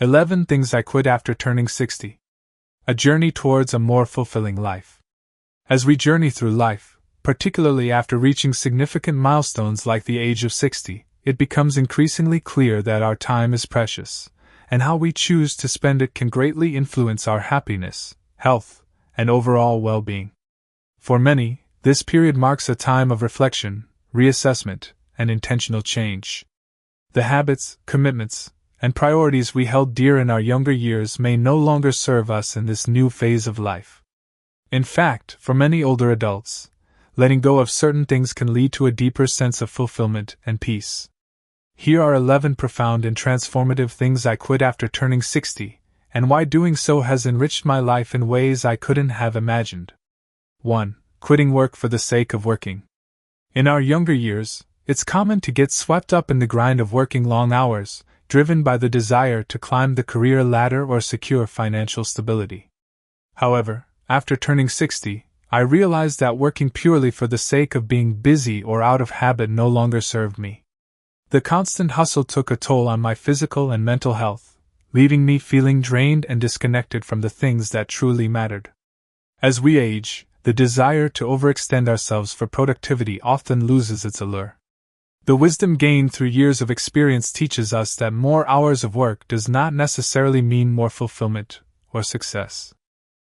11 Things I Quit After Turning 60. A Journey Towards a More Fulfilling Life. As we journey through life, particularly after reaching significant milestones like the age of 60, it becomes increasingly clear that our time is precious, and how we choose to spend it can greatly influence our happiness, health, and overall well-being. For many, this period marks a time of reflection, reassessment, and intentional change. The habits, commitments, and priorities we held dear in our younger years may no longer serve us in this new phase of life. In fact, for many older adults, letting go of certain things can lead to a deeper sense of fulfillment and peace. Here are 11 profound and transformative things I quit after turning 60, and why doing so has enriched my life in ways I couldn't have imagined. 1. Quitting work for the sake of working. In our younger years, it's common to get swept up in the grind of working long hours, driven by the desire to climb the career ladder or secure financial stability. However, after turning 60, I realized that working purely for the sake of being busy or out of habit no longer served me. The constant hustle took a toll on my physical and mental health, leaving me feeling drained and disconnected from the things that truly mattered. As we age, the desire to overextend ourselves for productivity often loses its allure. The wisdom gained through years of experience teaches us that more hours of work does not necessarily mean more fulfillment or success.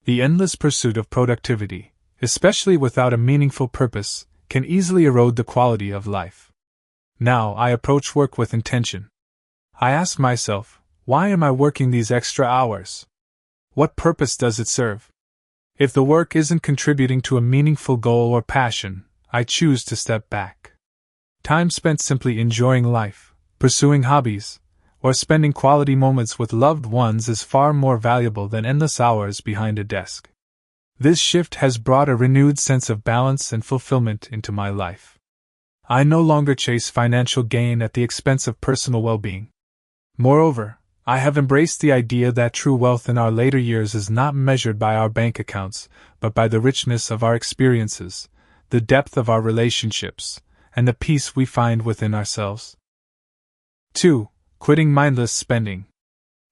The endless pursuit of productivity, especially without a meaningful purpose, can easily erode the quality of life. Now I approach work with intention. I ask myself, why am I working these extra hours? What purpose does it serve? If the work isn't contributing to a meaningful goal or passion, I choose to step back. Time spent simply enjoying life, pursuing hobbies, or spending quality moments with loved ones is far more valuable than endless hours behind a desk. This shift has brought a renewed sense of balance and fulfillment into my life. I no longer chase financial gain at the expense of personal well-being. Moreover, I have embraced the idea that true wealth in our later years is not measured by our bank accounts, but by the richness of our experiences, the depth of our relationships, and the peace we find within ourselves. 2. Quitting mindless spending.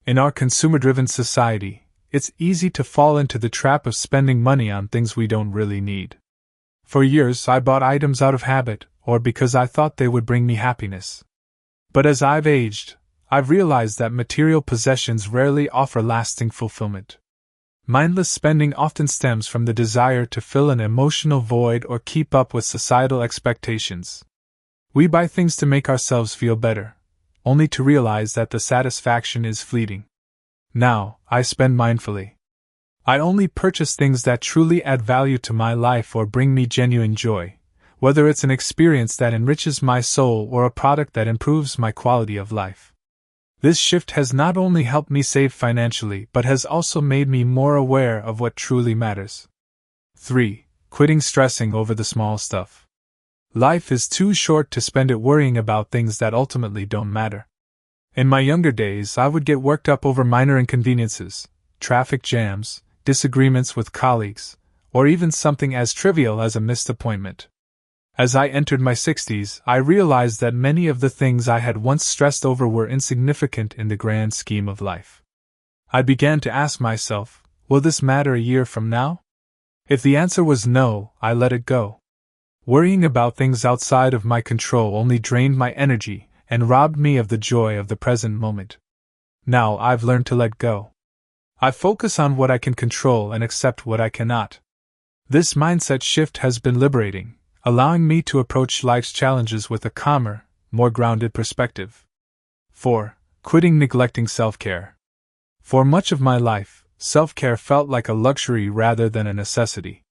In our consumer-driven society, it's easy to fall into the trap of spending money on things we don't really need. For years, I bought items out of habit, or because I thought they would bring me happiness. But as I've aged, I've realized that material possessions rarely offer lasting fulfillment. Mindless spending often stems from the desire to fill an emotional void or keep up with societal expectations. We buy things to make ourselves feel better, only to realize that the satisfaction is fleeting. Now, I spend mindfully. I only purchase things that truly add value to my life or bring me genuine joy, whether it's an experience that enriches my soul or a product that improves my quality of life. This shift has not only helped me save financially but has also made me more aware of what truly matters. 3. Quitting stressing over the small stuff. Life is too short to spend it worrying about things that ultimately don't matter. In my younger days, I would get worked up over minor inconveniences, traffic jams, disagreements with colleagues, or even something as trivial as a missed appointment. As I entered my 60s, I realized that many of the things I had once stressed over were insignificant in the grand scheme of life. I began to ask myself, will this matter a year from now? If the answer was no, I let it go. Worrying about things outside of my control only drained my energy and robbed me of the joy of the present moment. Now I've learned to let go. I focus on what I can control and accept what I cannot. This mindset shift has been liberating, allowing me to approach life's challenges with a calmer, more grounded perspective. 4. Quitting neglecting self-care. For much of my life, self-care felt like a luxury rather than a necessity.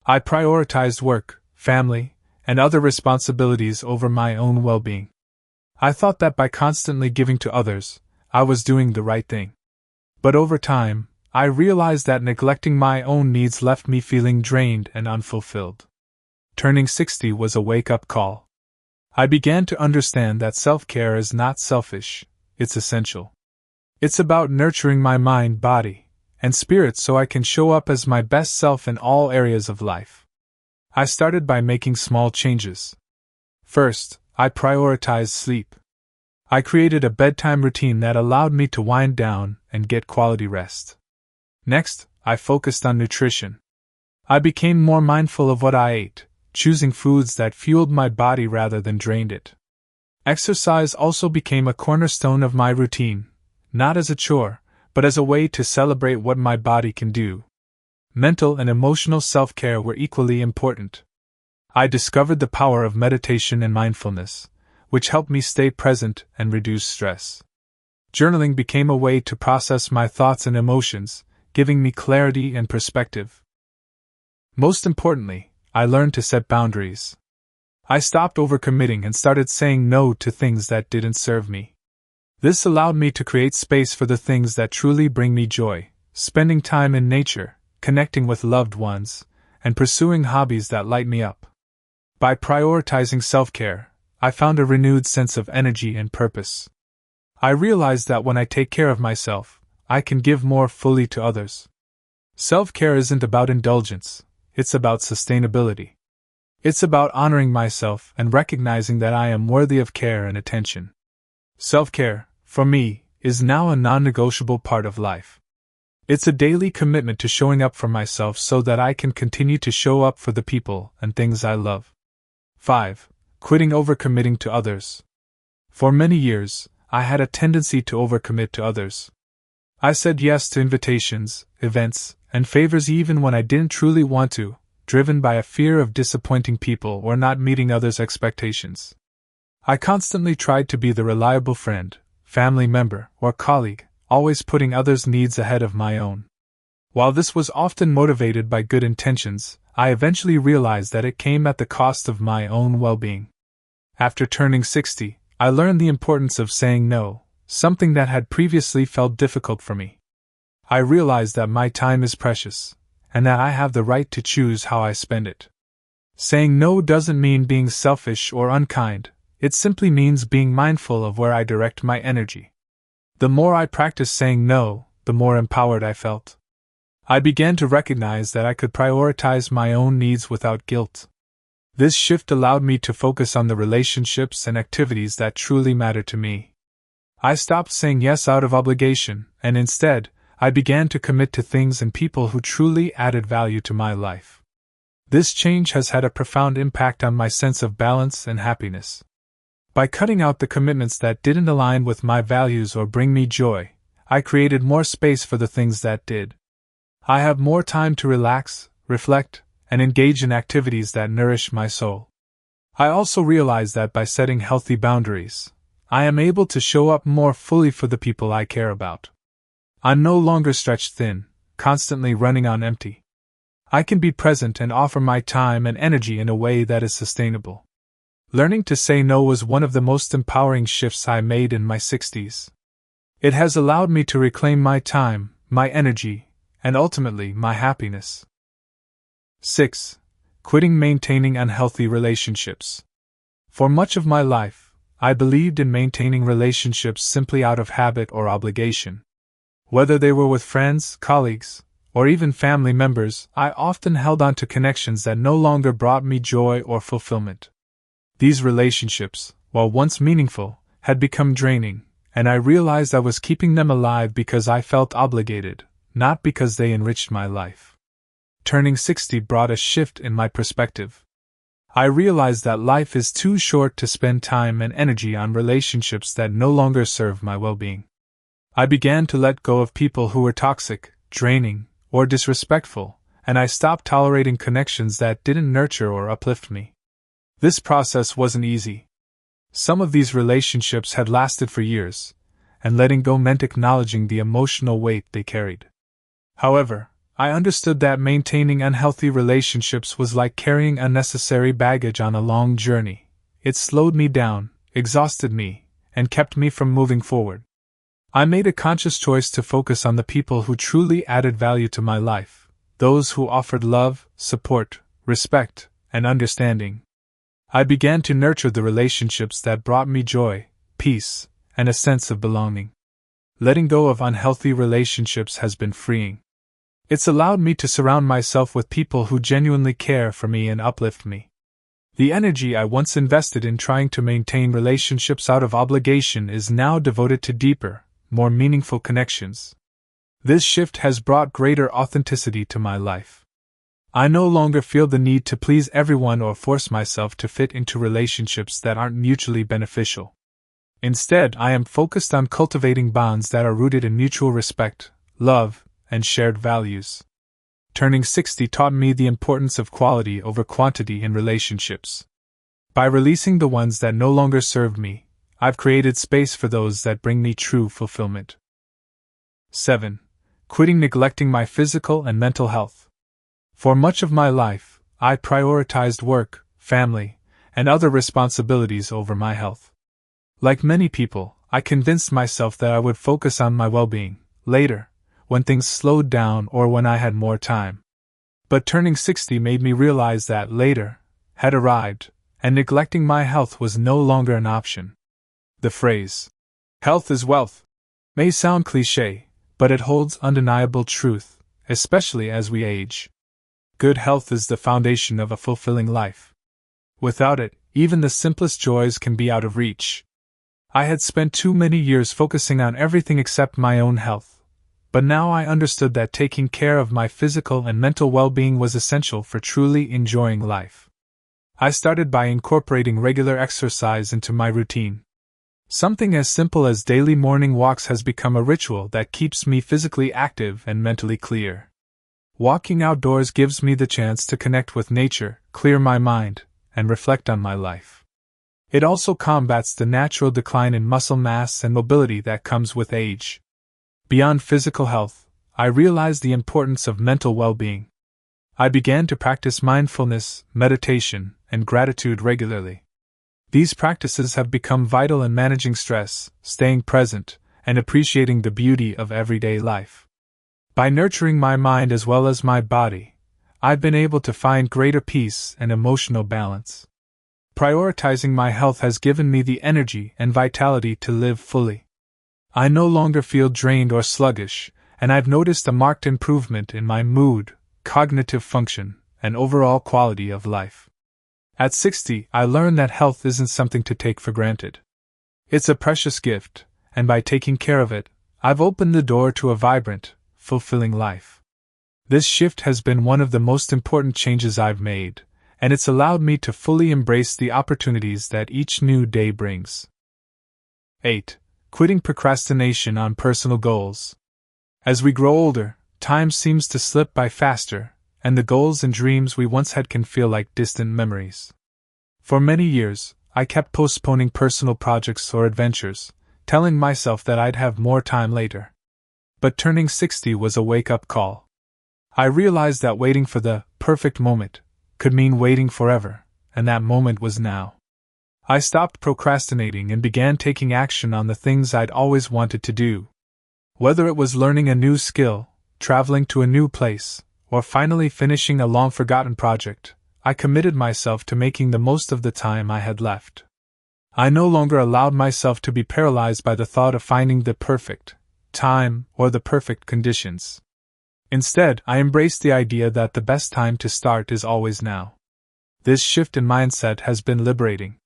I prioritized work, family, and other responsibilities over my own well-being. I thought that by constantly giving to others, I was doing the right thing. But over time, I realized that neglecting my own needs left me feeling drained and unfulfilled. Turning 60 was a wake-up call. I began to understand that self-care is not selfish, it's essential. It's about nurturing my mind, body, and spirit so I can show up as my best self in all areas of life. I started by making small changes. First, I prioritized sleep. I created a bedtime routine that allowed me to wind down and get quality rest. Next, I focused on nutrition. I became more mindful of what I ate, choosing foods that fueled my body rather than drained it. Exercise also became a cornerstone of my routine, not as a chore, but as a way to celebrate what my body can do. Mental and emotional self-care were equally important. I discovered the power of meditation and mindfulness, which helped me stay present and reduce stress. Journaling became a way to process my thoughts and emotions, giving me clarity and perspective. Most importantly, I learned to set boundaries. I stopped overcommitting and started saying no to things that didn't serve me. This allowed me to create space for the things that truly bring me joy, spending time in nature, connecting with loved ones, and pursuing hobbies that light me up. By prioritizing self-care, I found a renewed sense of energy and purpose. I realized that when I take care of myself, I can give more fully to others. Self-care isn't about indulgence, it's about sustainability. It's about honoring myself and recognizing that I am worthy of care and attention. Self-care, for me, is now a non-negotiable part of life. It's a daily commitment to showing up for myself so that I can continue to show up for the people and things I love. 5. Quitting overcommitting to others. For many years, I had a tendency to overcommit to others. I said yes to invitations, events, and favors even when I didn't truly want to, driven by a fear of disappointing people or not meeting others' expectations. I constantly tried to be the reliable friend, family member, or colleague, always putting others' needs ahead of my own. While this was often motivated by good intentions, I eventually realized that it came at the cost of my own well-being. After turning 60, I learned the importance of saying no, something that had previously felt difficult for me. I realized that my time is precious, and that I have the right to choose how I spend it. Saying no doesn't mean being selfish or unkind, it simply means being mindful of where I direct my energy. The more I practiced saying no, the more empowered I felt. I began to recognize that I could prioritize my own needs without guilt. This shift allowed me to focus on the relationships and activities that truly matter to me. I stopped saying yes out of obligation, and instead, I began to commit to things and people who truly added value to my life. This change has had a profound impact on my sense of balance and happiness. By cutting out the commitments that didn't align with my values or bring me joy, I created more space for the things that did. I have more time to relax, reflect, and engage in activities that nourish my soul. I also realize that by setting healthy boundaries, I am able to show up more fully for the people I care about. I'm no longer stretched thin, constantly running on empty. I can be present and offer my time and energy in a way that is sustainable. Learning to say no was one of the most empowering shifts I made in my 60s. It has allowed me to reclaim my time, my energy, and ultimately my happiness. 6. Quitting maintaining unhealthy relationships. For much of my life, I believed in maintaining relationships simply out of habit or obligation. Whether they were with friends, colleagues, or even family members, I often held on to connections that no longer brought me joy or fulfillment. These relationships, while once meaningful, had become draining, and I realized I was keeping them alive because I felt obligated, not because they enriched my life. Turning 60 brought a shift in my perspective. I realized that life is too short to spend time and energy on relationships that no longer serve my well-being. I began to let go of people who were toxic, draining, or disrespectful, and I stopped tolerating connections that didn't nurture or uplift me. This process wasn't easy. Some of these relationships had lasted for years, and letting go meant acknowledging the emotional weight they carried. However, I understood that maintaining unhealthy relationships was like carrying unnecessary baggage on a long journey. It slowed me down, exhausted me, and kept me from moving forward. I made a conscious choice to focus on the people who truly added value to my life, those who offered love, support, respect, and understanding. I began to nurture the relationships that brought me joy, peace, and a sense of belonging. Letting go of unhealthy relationships has been freeing. It's allowed me to surround myself with people who genuinely care for me and uplift me. The energy I once invested in trying to maintain relationships out of obligation is now devoted to deeper, more meaningful connections. This shift has brought greater authenticity to my life. I no longer feel the need to please everyone or force myself to fit into relationships that aren't mutually beneficial. Instead, I am focused on cultivating bonds that are rooted in mutual respect, love, and shared values. Turning 60 taught me the importance of quality over quantity in relationships. By releasing the ones that no longer served me, I've created space for those that bring me true fulfillment. 7. Quitting neglecting my physical and mental health. For much of my life, I prioritized work, family, and other responsibilities over my health. Like many people, I convinced myself that I would focus on my well-being later, when things slowed down or when I had more time. But turning 60 made me realize that later had arrived, and neglecting my health was no longer an option. The phrase, "health is wealth," may sound cliché, but it holds undeniable truth, especially as we age. Good health is the foundation of a fulfilling life. Without it, even the simplest joys can be out of reach. I had spent too many years focusing on everything except my own health, but now I understood that taking care of my physical and mental well-being was essential for truly enjoying life. I started by incorporating regular exercise into my routine. Something as simple as daily morning walks has become a ritual that keeps me physically active and mentally clear. Walking outdoors gives me the chance to connect with nature, clear my mind, and reflect on my life. It also combats the natural decline in muscle mass and mobility that comes with age. Beyond physical health, I realized the importance of mental well-being. I began to practice mindfulness, meditation, and gratitude regularly. These practices have become vital in managing stress, staying present, and appreciating the beauty of everyday life. By nurturing my mind as well as my body, I've been able to find greater peace and emotional balance. Prioritizing my health has given me the energy and vitality to live fully. I no longer feel drained or sluggish, and I've noticed a marked improvement in my mood, cognitive function, and overall quality of life. At 60, I learned that health isn't something to take for granted. It's a precious gift, and by taking care of it, I've opened the door to a vibrant, fulfilling life. This shift has been one of the most important changes I've made, and it's allowed me to fully embrace the opportunities that each new day brings. 8. Quitting procrastination on personal goals. As we grow older, time seems to slip by faster, and the goals and dreams we once had can feel like distant memories. For many years, I kept postponing personal projects or adventures, telling myself that I'd have more time later. But turning 60 was a wake-up call. I realized that waiting for the perfect moment could mean waiting forever, and that moment was now. I stopped procrastinating and began taking action on the things I'd always wanted to do. Whether it was learning a new skill, traveling to a new place, or finally finishing a long-forgotten project, I committed myself to making the most of the time I had left. I no longer allowed myself to be paralyzed by the thought of finding the perfect time or the perfect conditions. Instead, I embraced the idea that the best time to start is always now. This shift in mindset has been liberating.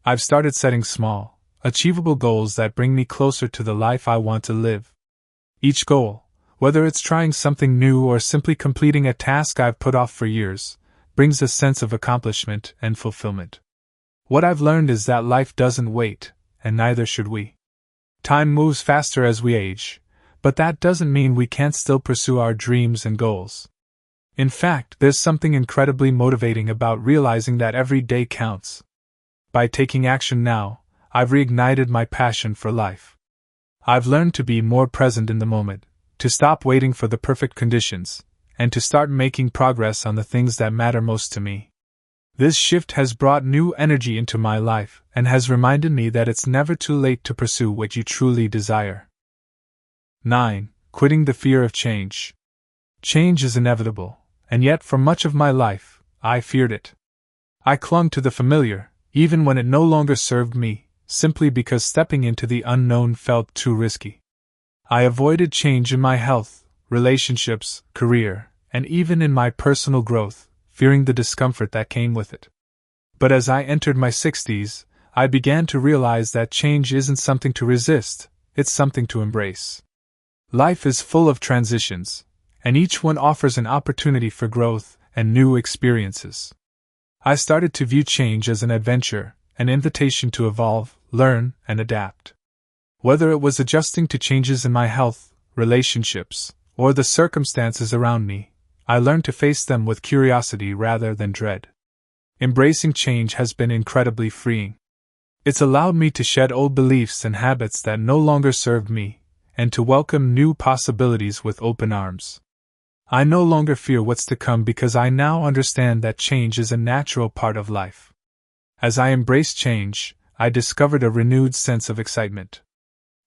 I've started setting small, achievable goals that bring me closer to the life I want to live. Each goal, whether it's trying something new or simply completing a task I've put off for years, brings a sense of accomplishment and fulfillment. What I've learned is that life doesn't wait, and neither should we. Time moves faster as we age, but that doesn't mean we can't still pursue our dreams and goals. In fact, there's something incredibly motivating about realizing that every day counts. By taking action now, I've reignited my passion for life. I've learned to be more present in the moment, to stop waiting for the perfect conditions, and to start making progress on the things that matter most to me. This shift has brought new energy into my life and has reminded me that it's never too late to pursue what you truly desire. 9. Quitting the fear of change. Change is inevitable, and yet for much of my life, I feared it. I clung to the familiar, even when it no longer served me, simply because stepping into the unknown felt too risky. I avoided change in my health, relationships, career, and even in my personal growth, fearing the discomfort that came with it. But as I entered my 60s, I began to realize that change isn't something to resist, it's something to embrace. Life is full of transitions, and each one offers an opportunity for growth and new experiences. I started to view change as an adventure, an invitation to evolve, learn, and adapt. Whether it was adjusting to changes in my health, relationships, or the circumstances around me, I learned to face them with curiosity rather than dread. Embracing change has been incredibly freeing. It's allowed me to shed old beliefs and habits that no longer served me, and to welcome new possibilities with open arms. I no longer fear what's to come because I now understand that change is a natural part of life. As I embraced change, I discovered a renewed sense of excitement.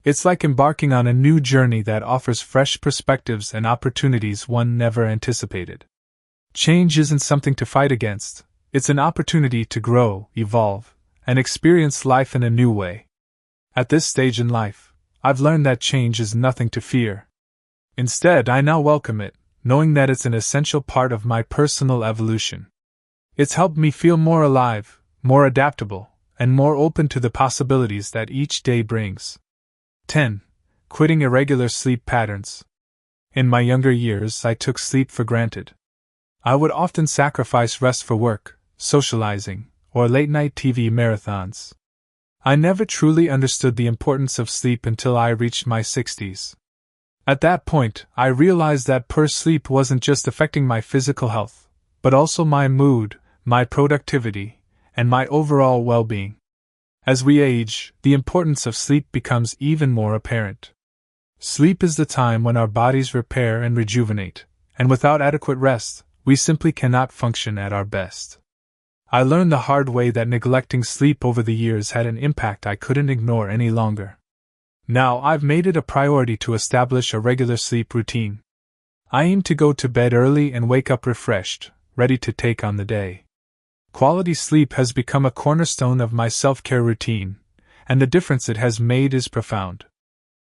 It's like embarking on a new journey that offers fresh perspectives and opportunities one never anticipated. Change isn't something to fight against, it's an opportunity to grow, evolve, and experience life in a new way. At this stage in life, I've learned that change is nothing to fear. Instead, I now welcome it, knowing that it's an essential part of my personal evolution. It's helped me feel more alive, more adaptable, and more open to the possibilities that each day brings. 10. Quitting irregular sleep patterns. In my younger years, I took sleep for granted. I would often sacrifice rest for work, socializing, or late-night TV marathons. I never truly understood the importance of sleep until I reached my 60s. At that point, I realized that poor sleep wasn't just affecting my physical health, but also my mood, my productivity, and my overall well-being. As we age, the importance of sleep becomes even more apparent. Sleep is the time when our bodies repair and rejuvenate, and without adequate rest, we simply cannot function at our best. I learned the hard way that neglecting sleep over the years had an impact I couldn't ignore any longer. Now I've made it a priority to establish a regular sleep routine. I aim to go to bed early and wake up refreshed, ready to take on the day. Quality sleep has become a cornerstone of my self-care routine, and the difference it has made is profound.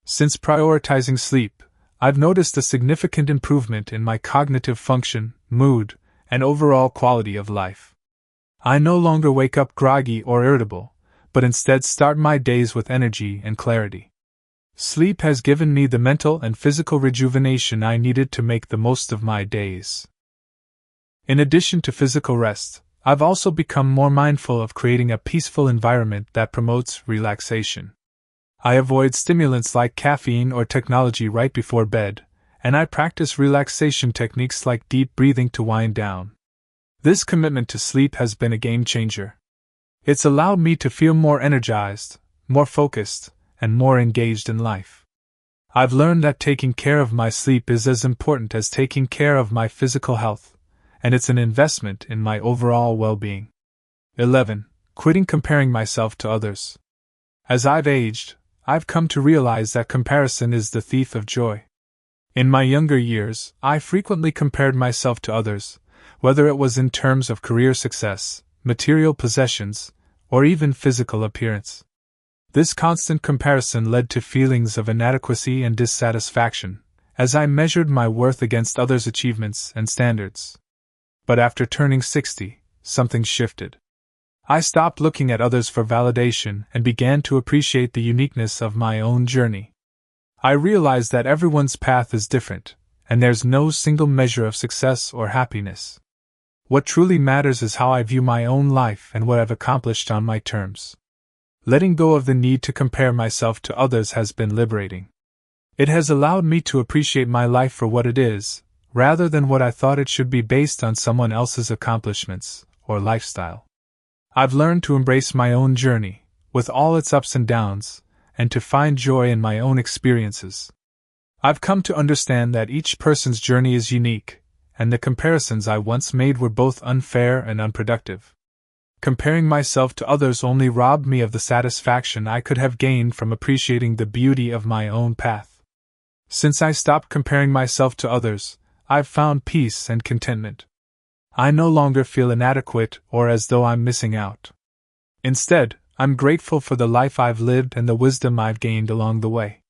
Since prioritizing sleep, I've noticed a significant improvement in my cognitive function, mood, and overall quality of life. I no longer wake up groggy or irritable, but instead start my days with energy and clarity. Sleep has given me the mental and physical rejuvenation I needed to make the most of my days. In addition to physical rest, I've also become more mindful of creating a peaceful environment that promotes relaxation. I avoid stimulants like caffeine or technology right before bed, and I practice relaxation techniques like deep breathing to wind down. This commitment to sleep has been a game changer. It's allowed me to feel more energized, more focused, and more engaged in life. I've learned that taking care of my sleep is as important as taking care of my physical health, and it's an investment in my overall well-being. 11. Quitting comparing myself to others. As I've aged, I've come to realize that comparison is the thief of joy. In my younger years, I frequently compared myself to others, whether it was in terms of career success, material possessions, or even physical appearance. This constant comparison led to feelings of inadequacy and dissatisfaction, as I measured my worth against others' achievements and standards. But after turning 60, something shifted. I stopped looking at others for validation and began to appreciate the uniqueness of my own journey. I realized that everyone's path is different, and there's no single measure of success or happiness. What truly matters is how I view my own life and what I've accomplished on my terms. Letting go of the need to compare myself to others has been liberating. It has allowed me to appreciate my life for what it is, rather than what I thought it should be based on someone else's accomplishments or lifestyle. I've learned to embrace my own journey, with all its ups and downs, and to find joy in my own experiences. I've come to understand that each person's journey is unique, and the comparisons I once made were both unfair and unproductive. Comparing myself to others only robbed me of the satisfaction I could have gained from appreciating the beauty of my own path. Since I stopped comparing myself to others, I've found peace and contentment. I no longer feel inadequate or as though I'm missing out. Instead, I'm grateful for the life I've lived and the wisdom I've gained along the way.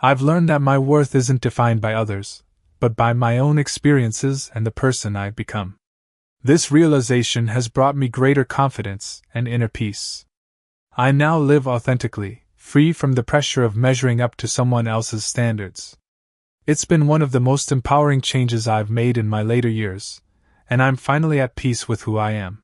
I've learned that my worth isn't defined by others, but by my own experiences and the person I've become. This realization has brought me greater confidence and inner peace. I now live authentically, free from the pressure of measuring up to someone else's standards. It's been one of the most empowering changes I've made in my later years, and I'm finally at peace with who I am.